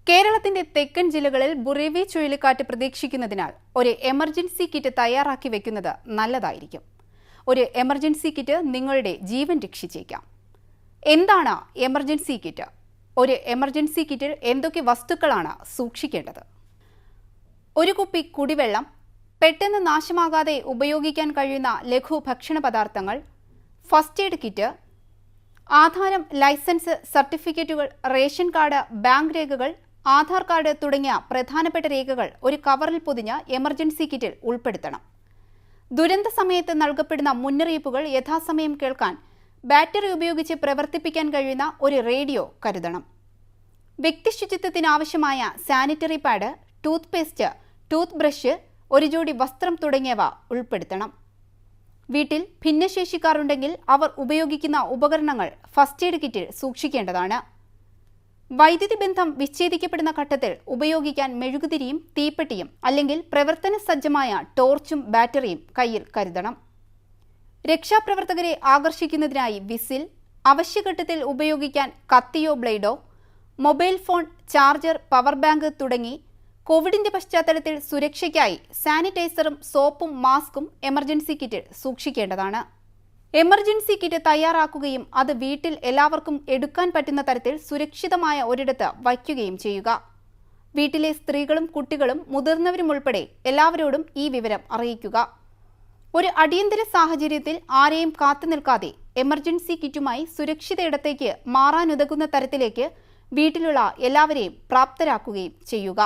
കേരളത്തിന്റെ തെക്കൻ ജില്ലകളിൽ ബുറേവി ചുഴലിക്കാറ്റ് പ്രതീക്ഷിക്കുന്നതിനാൽ ഒരു എമർജൻസി കിറ്റ് തയ്യാറാക്കി വെക്കുന്നത് നല്ലതായിരിക്കും. ഒരു എമർജൻസി കിറ്റ് നിങ്ങളുടെ ജീവൻ രക്ഷിച്ചേക്കാം. എന്താണ് എമർജൻസി കിറ്റ്? ഒരു എമർജൻസി കിറ്റിൽ എന്തൊക്കെ വസ്തുക്കളാണ് സൂക്ഷിക്കേണ്ടത്? ഒരു കുപ്പി കുടിവെള്ളം, പെട്ടെന്ന് നാശമാകാതെ ഉപയോഗിക്കാൻ കഴിയുന്ന ലഘു ഭക്ഷണ പദാർത്ഥങ്ങൾ, ഫസ്റ്റ് എയ്ഡ് കിറ്റ്, ആധാരം, ലൈസൻസ്, സർട്ടിഫിക്കറ്റുകൾ, റേഷൻ കാർഡ്, ബാങ്ക് രേഖകൾ, ആധാർ കാർഡ് തുടങ്ങിയ പ്രധാനപ്പെട്ട രേഖകൾ ഒരു കവറിൽ പൊതിഞ്ഞ് എമർജൻസി കിറ്റിൽ ഉൾപ്പെടുത്തണം. ദുരന്ത സമയത്ത് നൽകപ്പെടുന്ന മുന്നറിയിപ്പുകൾ യഥാസമയം കേൾക്കാൻ ബാറ്ററി ഉപയോഗിച്ച് പ്രവർത്തിപ്പിക്കാൻ കഴിയുന്ന ഒരു റേഡിയോ കരുതണം. വ്യക്തിശുചിത്വത്തിനാവശ്യമായ sanitary pad, toothpaste, toothbrush, ഒരു ജോഡി വസ്ത്രം തുടങ്ങിയവ ഉൾപ്പെടുത്തണം. വീട്ടിൽ ഭിന്നശേഷിക്കാർ ഉണ്ടെങ്കിൽ അവർ ഉപയോഗിക്കുന്ന ഉപകരണങ്ങൾ ഫസ്റ്റ് എയ്ഡ് കിറ്റിൽ സൂക്ഷിക്കേണ്ടതാണ്. വൈദ്യുതി ബന്ധം വിച്ഛേദിക്കപ്പെടുന്ന ഘട്ടത്തിൽ ഉപയോഗിക്കാൻ മെഴുകുതിരിയും തീപ്പെട്ടിയും അല്ലെങ്കിൽ പ്രവർത്തന സജ്ജമായ ടോർച്ചും ബാറ്ററിയും കയ്യിൽ കരുതണം. രക്ഷാപ്രവർത്തകരെ ആകർഷിക്കുന്നതിനായി വിസിൽ, അവശ്യഘട്ടത്തിൽ ഉപയോഗിക്കാൻ കത്തിയോ ബ്ലേഡോ, mobile phone, charger, power bank തുടങ്ങി കോവിഡിന്റെ പശ്ചാത്തലത്തിൽ സുരക്ഷയ്ക്കായി സാനിറ്റൈസറും സോപ്പും മാസ്കും എമർജൻസി കിറ്റിൽ സൂക്ഷിക്കേണ്ടതാണ്. എമർജൻസി കിറ്റ് തയ്യാറാക്കുകയും അത് വീട്ടിൽ എല്ലാവർക്കും എടുക്കാൻ പറ്റുന്ന തരത്തിൽ സുരക്ഷിതമായ ഒരിടത്ത് വയ്ക്കുകയും ചെയ്യുക. വീട്ടിലെ സ്ത്രീകളും കുട്ടികളും മുതിർന്നവരും ഉൾപ്പെടെ എല്ലാവരോടും ഈ വിവരം അറിയിക്കുക. ഒരു അടിയന്തര സാഹചര്യത്തിൽ ആരെയും കാത്തു നിൽക്കാതെ എമർജൻസി കിറ്റുമായി സുരക്ഷിത ഇടത്തേക്ക് മാറാനുതകുന്ന തരത്തിലേക്ക് വീട്ടിലുള്ള എല്ലാവരെയും പ്രാപ്തരാക്കുകയും ചെയ്യുക.